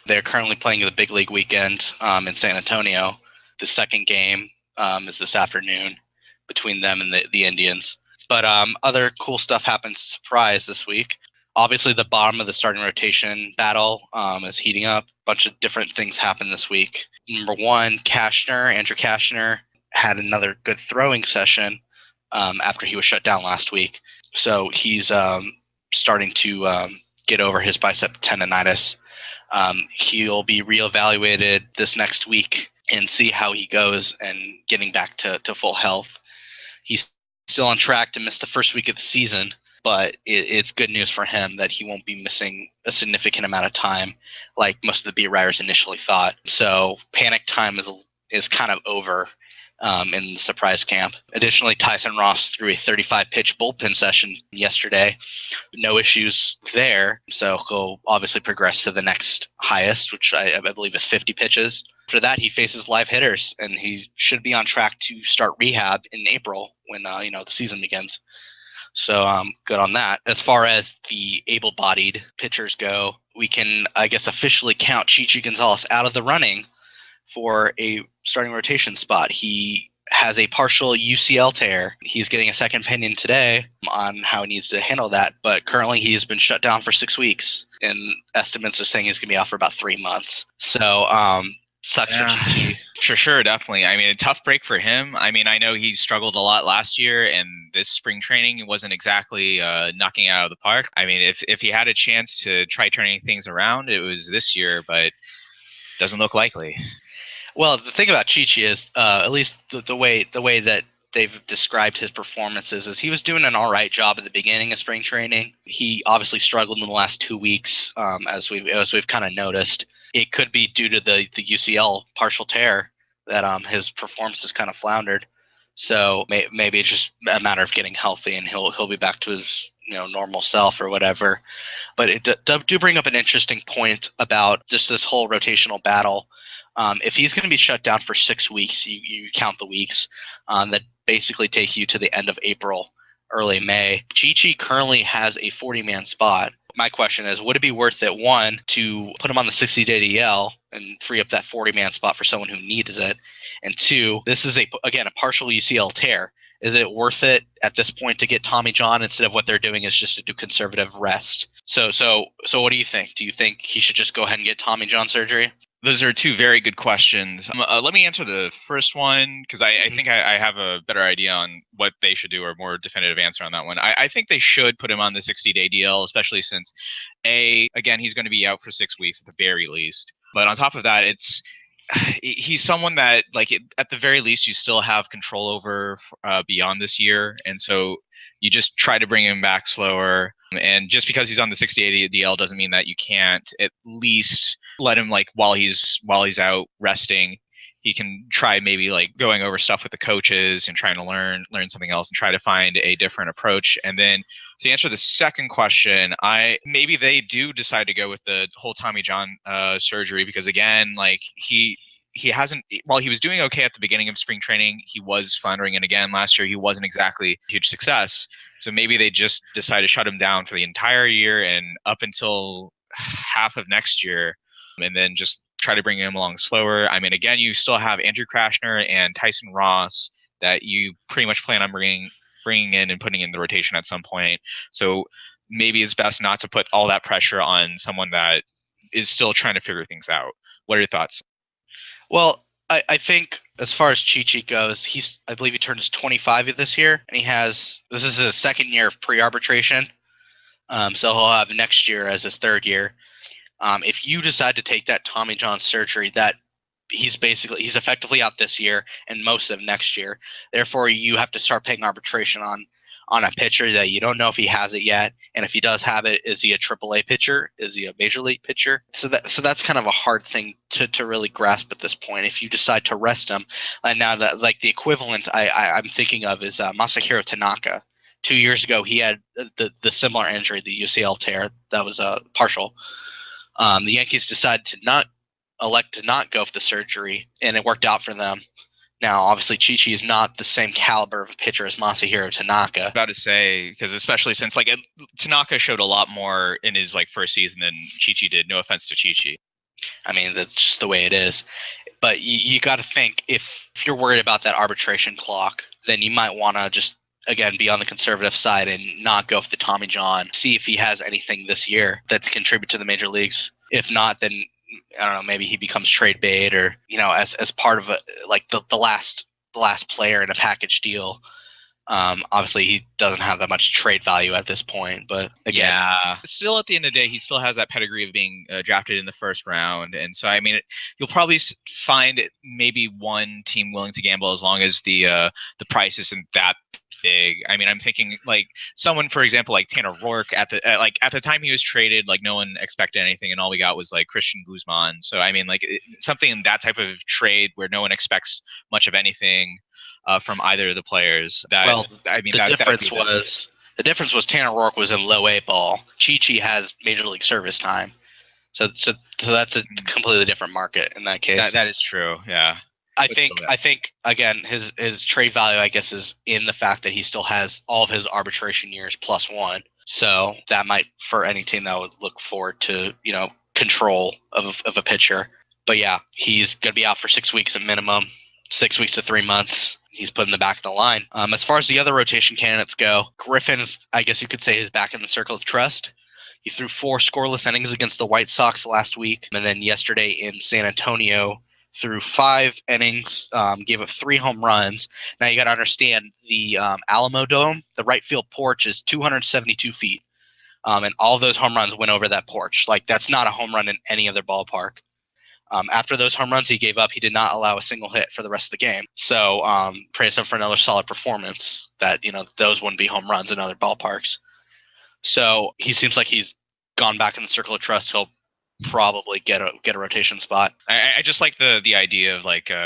They're currently playing the big league weekend in San Antonio. The second game is this afternoon between them and the Indians. But other cool stuff happened surprise this week. Obviously, the bottom of the starting rotation battle is heating up. A bunch of different things happened this week. Number one, Andrew Kashner, had another good throwing session after he was shut down last week. So he's starting to get over his bicep tendonitis. He'll be reevaluated this next week and see how he goes and getting back to full health. He's still on track to miss the first week of the season, but it's good news for him that he won't be missing a significant amount of time like most of the beat writers initially thought. So panic time is kind of over in the surprise camp. Additionally, Tyson Ross threw a 35-pitch bullpen session yesterday. No issues there, so he'll obviously progress to the next highest, which I believe is 50 pitches. After that, he faces live hitters, and he should be on track to start rehab in April when the season begins. So good on that. As far as the able-bodied pitchers go, we can, I guess, officially count Chichi Gonzalez out of the running for a starting rotation spot. He has a partial UCL tear. He's getting a second opinion today on how he needs to handle that, but currently he's been shut down for 6 weeks, and estimates are saying he's going to be out for about 3 months. So sucks for Chichi. For sure, definitely. I mean, a tough break for him. I mean, I know he struggled a lot last year, and this spring training wasn't exactly knocking out of the park. I mean, if he had a chance to try turning things around, it was this year, but doesn't look likely. Well, the thing about Chichi is, at least the way that they've described his performances, is he was doing an all right job at the beginning of spring training. He obviously struggled in the last 2 weeks, as we've kind of noticed. It could be due to the UCL partial tear that his performance has kind of floundered. So maybe it's just a matter of getting healthy, and he'll be back to his normal self or whatever. But it do bring up an interesting point about just this whole rotational battle. If he's going to be shut down for 6 weeks, you count the weeks that basically take you to the end of April, early May. Chichi currently has a 40-man spot. My question is, would it be worth it, one, to put him on the 60-day DL and free up that 40-man spot for someone who needs it? And two, this is, again, a partial UCL tear. Is it worth it at this point to get Tommy John instead of what they're doing is just to do conservative rest? So what do you think? Do you think he should just go ahead and get Tommy John surgery? Those are two very good questions. Let me answer the first one, because I think I have a better idea on what they should do, or a more definitive answer on that one. I think they should put him on the 60-day DL, especially since, again, he's going to be out for 6 weeks at the very least. But on top of that, he's someone that, like, at the very least, you still have control over beyond this year. And so you just try to bring him back slower. And just because he's on the 60-day DL doesn't mean that you can't at least let him, like, while he's out resting, he can try maybe like going over stuff with the coaches and trying to learn something else and try to find a different approach. And then to answer the second question, maybe they do decide to go with the whole Tommy John surgery, because again, like he hasn't, while he was doing okay at the beginning of spring training, he was floundering, and again last year he wasn't exactly a huge success. So maybe they just decide to shut him down for the entire year and up until half of next year, and then just try to bring him along slower. I mean, again, you still have Andrew Krashner and Tyson Ross that you pretty much plan on bringing in and putting in the rotation at some point. So maybe it's best not to put all that pressure on someone that is still trying to figure things out. What are your thoughts? Well, I think as far as Chichi goes, I believe he turns 25 this year, and this is his second year of pre-arbitration. So he'll have next year as his third year. If you decide to take that Tommy John surgery, that he's effectively out this year and most of next year. Therefore, you have to start paying arbitration on a pitcher that you don't know if he has it yet, and if he does have it, is he a AAA pitcher? Is he a major league pitcher? So that's kind of a hard thing to really grasp at this point. If you decide to rest him, and now like the equivalent I'm thinking of is Masahiro Tanaka. 2 years ago, he had the similar injury, the UCL tear that was partial. The Yankees decided to elect to not go for the surgery, and it worked out for them. Now, obviously, Chi-Chi is not the same caliber of a pitcher as Masahiro Tanaka. About to say, because especially since Tanaka showed a lot more in his first season than Chi-Chi did. No offense to Chi-Chi. I mean, that's just the way it is. But you got to think, if you're worried about that arbitration clock, then you might want to just, again, be on the conservative side and not go for the Tommy John. See if he has anything this year that contribute to the major leagues. If not, then I don't know, maybe he becomes trade bait, or as part of the last player in a package deal. Obviously, he doesn't have that much trade value at this point, but again, still at the end of the day, he still has that pedigree of being drafted in the first round, and so I mean, you'll probably find maybe one team willing to gamble as long as the price isn't that big. I mean, I'm thinking someone, for example, like Tanner Rourke at the time he was traded, no one expected anything, and all we got was Christian Guzman. So I mean, something in that type of trade where no one expects much of anything from either of the players. The difference was Tanner Rourke was in low A ball. Chi-Chi has major league service time, so that's a completely different market in that case. That is true. Yeah. I think again, his trade value, I guess, is in the fact that he still has all of his arbitration years +1. So that might, for any team that would look forward to, control of a pitcher. But yeah, he's going to be out for 6 weeks at minimum, 6 weeks to 3 months. He's put in the back of the line. As far as the other rotation candidates go, Griffin is, I guess you could say, is back in the circle of trust. He threw 4 scoreless innings against the White Sox last week, and then yesterday in San Antonio, threw 5 innings, gave up 3 home runs. Now you got to understand the Alamo Dome, the right field porch is 272 feet, and all of those home runs went over that porch. That's not a home run in any other ballpark. After those home runs he gave up, he did not allow a single hit for the rest of the game. So praise him for another solid performance. That those wouldn't be home runs in other ballparks. So he seems like he's gone back in the circle of trust. He'll probably get a rotation spot. I just like the idea of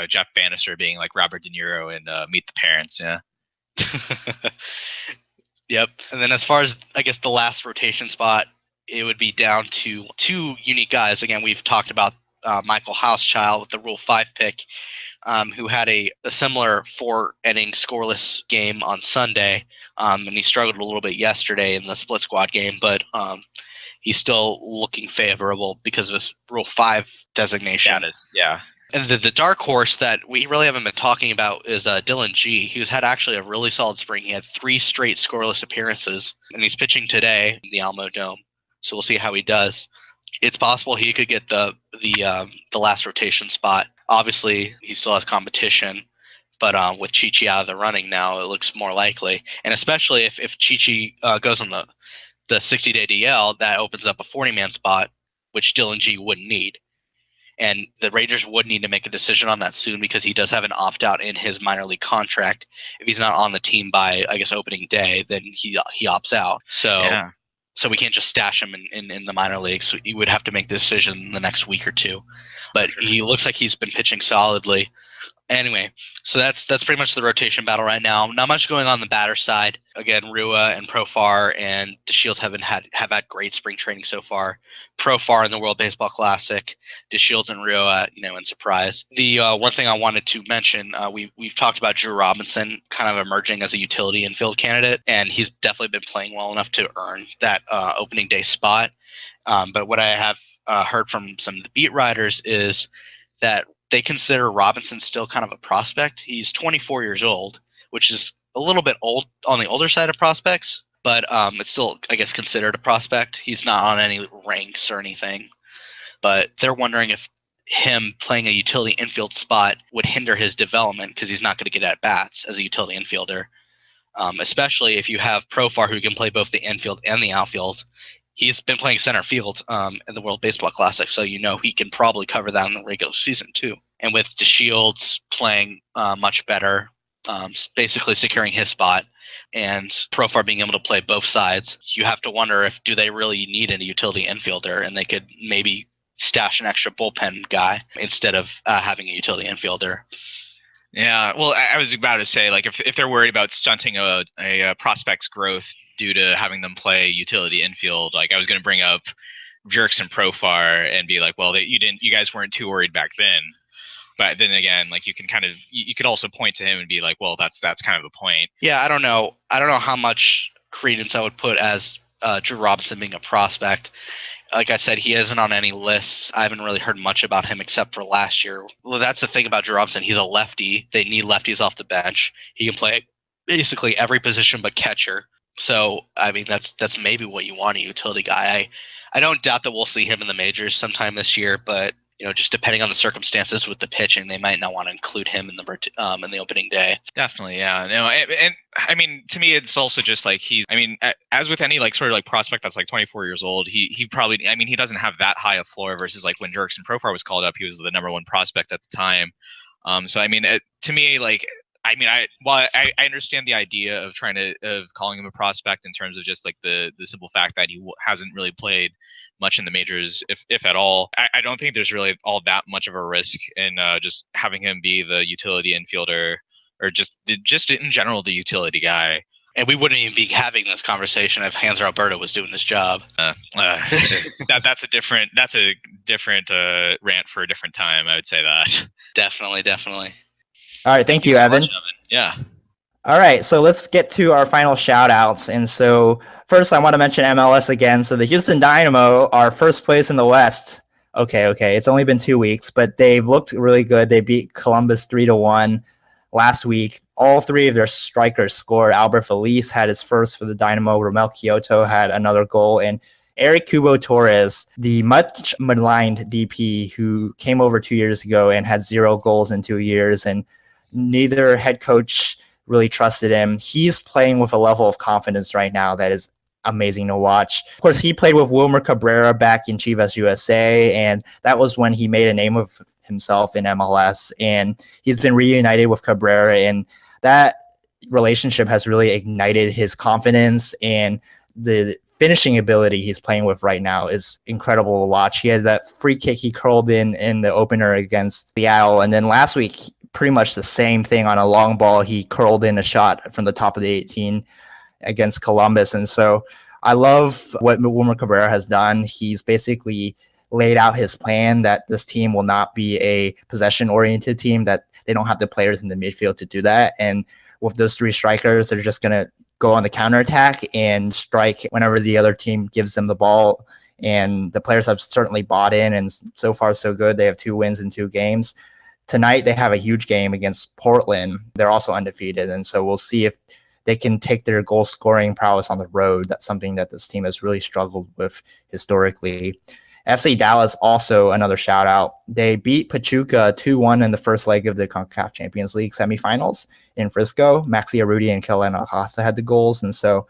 Jeff Bannister being like Robert De Niro in Meet the Parents. Yeah. Yep. And then as far as, I guess, the last rotation spot, it would be down to 2 unique guys. Again, we've talked about Michael Housechild with the Rule 5 pick, who had a similar 4-inning scoreless game on Sunday, and he struggled a little bit yesterday in the split squad game, but he's still looking favorable because of his Rule 5 designation. Yeah. And the dark horse that we really haven't been talking about is Dylan G, who's had actually a really solid spring. He had 3 straight scoreless appearances, and he's pitching today in the Alamo Dome. So we'll see how he does. It's possible he could get the last rotation spot. Obviously, he still has competition, but with Chi-Chi out of the running now, it looks more likely. And especially if Chi-Chi goes on the 60-day DL, that opens up a 40-man spot, which Dylan G wouldn't need. And the Rangers would need to make a decision on that soon because he does have an opt-out in his minor league contract. If he's not on the team by, I guess, opening day, then he opts out. So we can't just stash him in the minor leagues. So he would have to make the decision in the next week or 2. But he looks like he's been pitching solidly. Anyway, so that's pretty much the rotation battle right now. Not much going on the batter side. Again, Rua and Profar and DeShields have had great spring training so far. Profar in the World Baseball Classic, DeShields and Rua, in surprise. The one thing I wanted to mention, we've talked about Drew Robinson kind of emerging as a utility infield candidate, and he's definitely been playing well enough to earn that opening day spot. But what I have heard from some of the beat writers is that they consider Robinson still kind of a prospect. He's 24 years old, which is a little bit old on the older side of prospects, but it's still, I guess, considered a prospect. He's not on any ranks or anything, but they're wondering if him playing a utility infield spot would hinder his development because he's not going to get at bats as a utility infielder, especially if you have Profar who can play both the infield and the outfield. He's been playing center field in the World Baseball Classic, so he can probably cover that in the regular season too. And with DeShields playing much better, basically securing his spot, and Profar being able to play both sides, you have to wonder do they really need a utility infielder, and they could maybe stash an extra bullpen guy instead of having a utility infielder. Yeah, well, I was about to say, if they're worried about stunting a prospect's growth due to having them play utility infield, I was going to bring up Jerks and Profar and be like, well, you guys weren't too worried back then. But then again, like you can kind of you could also point to him and be like, well, that's kind of the point. Yeah, I don't know how much credence I would put as Drew Robinson being a prospect. Like I said, he isn't on any lists. I haven't really heard much about him except for last year. Well, that's the thing about Drew Robinson. He's a lefty. They need lefties off the bench. He can play basically every position but catcher. So, I mean, that's maybe what you want, a utility guy. I don't doubt that we'll see him in the majors sometime this year, but just depending on the circumstances with the pitching, they might not want to include him in the opening day. Definitely, yeah. No, and I mean, to me, it's also just like as with any like sort of like prospect that's like 24 years old, he probably, I mean, he doesn't have that high a floor versus like when Jurickson Profar was called up, he was the number one prospect at the time. So I mean, to me, like, I mean, I understand the idea of calling him a prospect in terms of just like the simple fact that he hasn't really played much in the majors, if at all. I don't think there's really all that much of a risk in just having him be the utility infielder or just in general the utility guy. And we wouldn't even be having this conversation if Hanser Alberto was doing this job. That's a different rant for a different time. I would say that. Definitely. All right, thank you, Evan. Yeah. All right, so let's get to our final shout-outs. And so first I want to mention MLS again. So the Houston Dynamo are first place in the West. Okay. It's only been 2 weeks, but they've looked really good. They beat Columbus 3-1 last week. All three of their strikers scored. Albert Feliz had his first for the Dynamo. Romel Kyoto had another goal. And Eric Cubo Torres, the much maligned DP who came over 2 years ago and had 0 goals in 2 years, and neither head coach really trusted him. He's playing with a level of confidence right now that is amazing to watch. Of course, he played with Wilmer Cabrera back in Chivas USA, and that was when he made a name of himself in MLS, and he's been reunited with Cabrera, and that relationship has really ignited his confidence, and the finishing ability he's playing with right now is incredible to watch. He had that free kick he curled in the opener against Seattle, and then last week pretty much the same thing on a long ball. He curled in a shot from the top of the 18 against Columbus. And so I love what Wilmer Cabrera has done. He's basically laid out his plan that this team will not be a possession-oriented team, that they don't have the players in the midfield to do that. And with those three strikers, they're just going to go on the counterattack and strike whenever the other team gives them the ball. And the players have certainly bought in, and so far so good. They have 2 wins in 2 games. Tonight, they have a huge game against Portland. They're also undefeated, and so we'll see if they can take their goal-scoring prowess on the road. That's something that this team has really struggled with historically. FC Dallas, also another shout-out. They beat Pachuca 2-1 in the first leg of the CONCACAF Champions League semifinals in Frisco. Maxi Arruti and Kellen Acosta had the goals, and so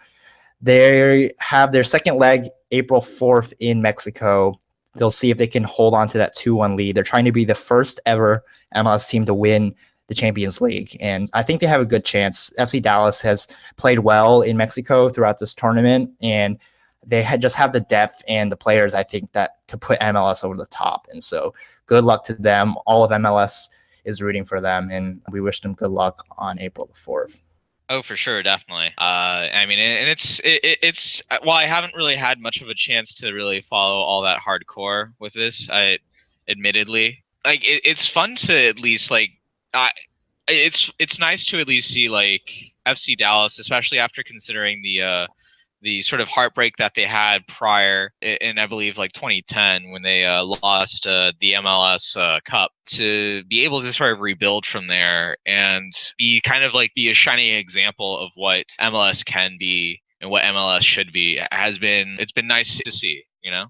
they have their second leg April 4th in Mexico. They'll see if they can hold on to that 2-1 lead. They're trying to be the first ever MLS team to win the Champions League, and I think they have a good chance. FC Dallas has played well in Mexico throughout this tournament, and they just have the depth and the players, I think, that to put MLS over the top. And so good luck to them. All of MLS is rooting for them, and we wish them good luck on April the 4th. Oh, for sure, definitely. I mean, and it's well, I haven't really had much of a chance to really follow all that hardcore with this. Admittedly, like it's fun to at least like, it's nice to at least see like FC Dallas, especially after considering the sort of heartbreak that they had prior in I believe like 2010 when they lost the MLS Cup, to be able to sort of rebuild from there and be a shining example of what MLS can be and what MLS should be. It's been nice to see, you know?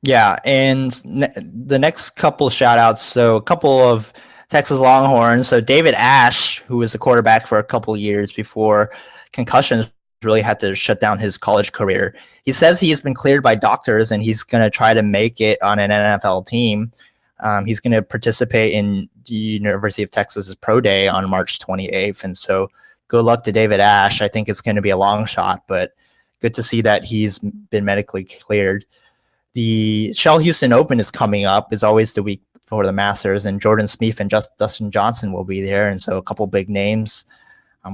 Yeah, and the next couple shout outs, so a couple of Texas Longhorns. So David Ash, who was a quarterback for a couple of years before concussions really had to shut down his college career. He says he's been cleared by doctors and he's going to try to make it on an NFL team. He's going to participate in the University of Texas's Pro Day on March 28th. And so good luck to David Ash. I think it's going to be a long shot, but good to see that he's been medically cleared. The Shell Houston Open is coming up. It's always the week for the Masters, and Jordan Spieth and Dustin Johnson will be there. And so a couple big names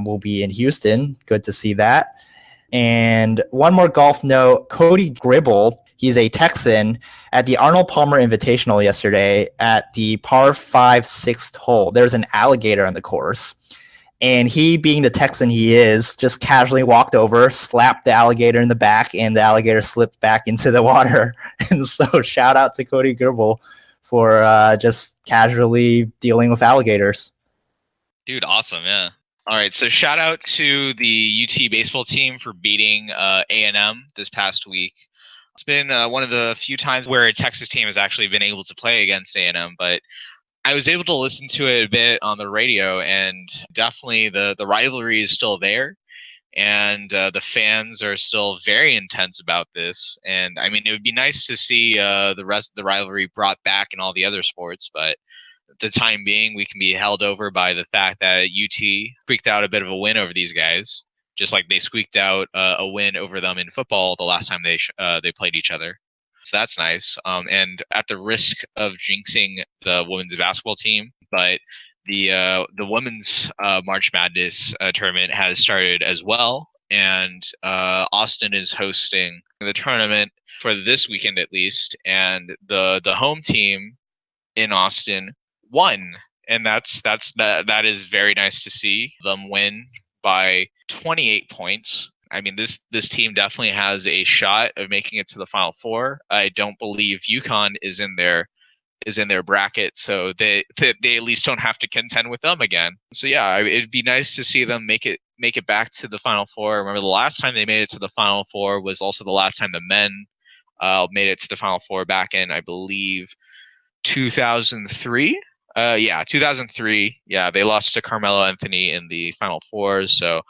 will be in Houston. Good to see that. And one more golf note, Cody Gribble He's a Texan at the Arnold Palmer Invitational yesterday at the par 5 6th hole. There's an alligator on the course. And he, being the Texan he is, just casually walked over, slapped the alligator in the back, and the alligator slipped back into the water. And so shout out to Cody Gerbil for just casually dealing with alligators. Dude, awesome, yeah. All right, so shout out to the UT baseball team for beating A&M this past week. It's been one of the few times where a Texas team has actually been able to play against A&M, but I was able to listen to it a bit on the radio, and definitely the rivalry is still there, and the fans are still very intense about this. And I mean, it would be nice to see the rest of the rivalry brought back in all the other sports, but at the time being, we can be held over by the fact that UT squeaked out a bit of a win over these guys, just like they squeaked out a win over them in football the last time they played each other. So that's nice. And at the risk of jinxing the women's basketball team, but the women's March Madness tournament has started as well, and Austin is hosting the tournament for this weekend at least, and the home team in Austin won, and that is very nice to see them win by 28 points. I mean, this team definitely has a shot of making it to the Final Four. I don't believe UConn is in their bracket, so they at least don't have to contend with them again. So yeah, it'd be nice to see them make it back to the Final Four. Remember, the last time they made it to the Final Four was also the last time the men made it to the Final Four back in, I believe, 2003. 2003. Yeah, they lost to Carmelo Anthony in the Final Four. So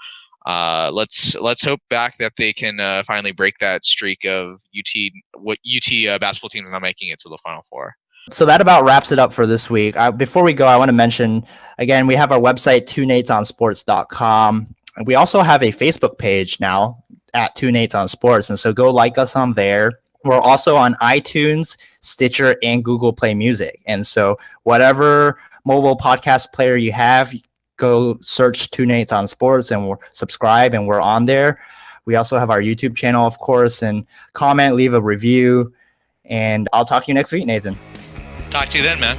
let's hope back that they can finally break that streak of UT basketball teams not making it to the Final Four. So that about wraps it up for this week. Before we go, I want to mention, again, we have our website, twoNatesOnSports.com. And we also have a Facebook page now at Two Nates on Sports. And so go like us on there. We're also on iTunes, Stitcher, and Google Play Music. And so whatever mobile podcast player you have, go search Two Nates on Sports and we'll subscribe, and we're on there. We also have our YouTube channel, of course, and comment, leave a review. And I'll talk to you next week, Nathan. Talk to you then, man.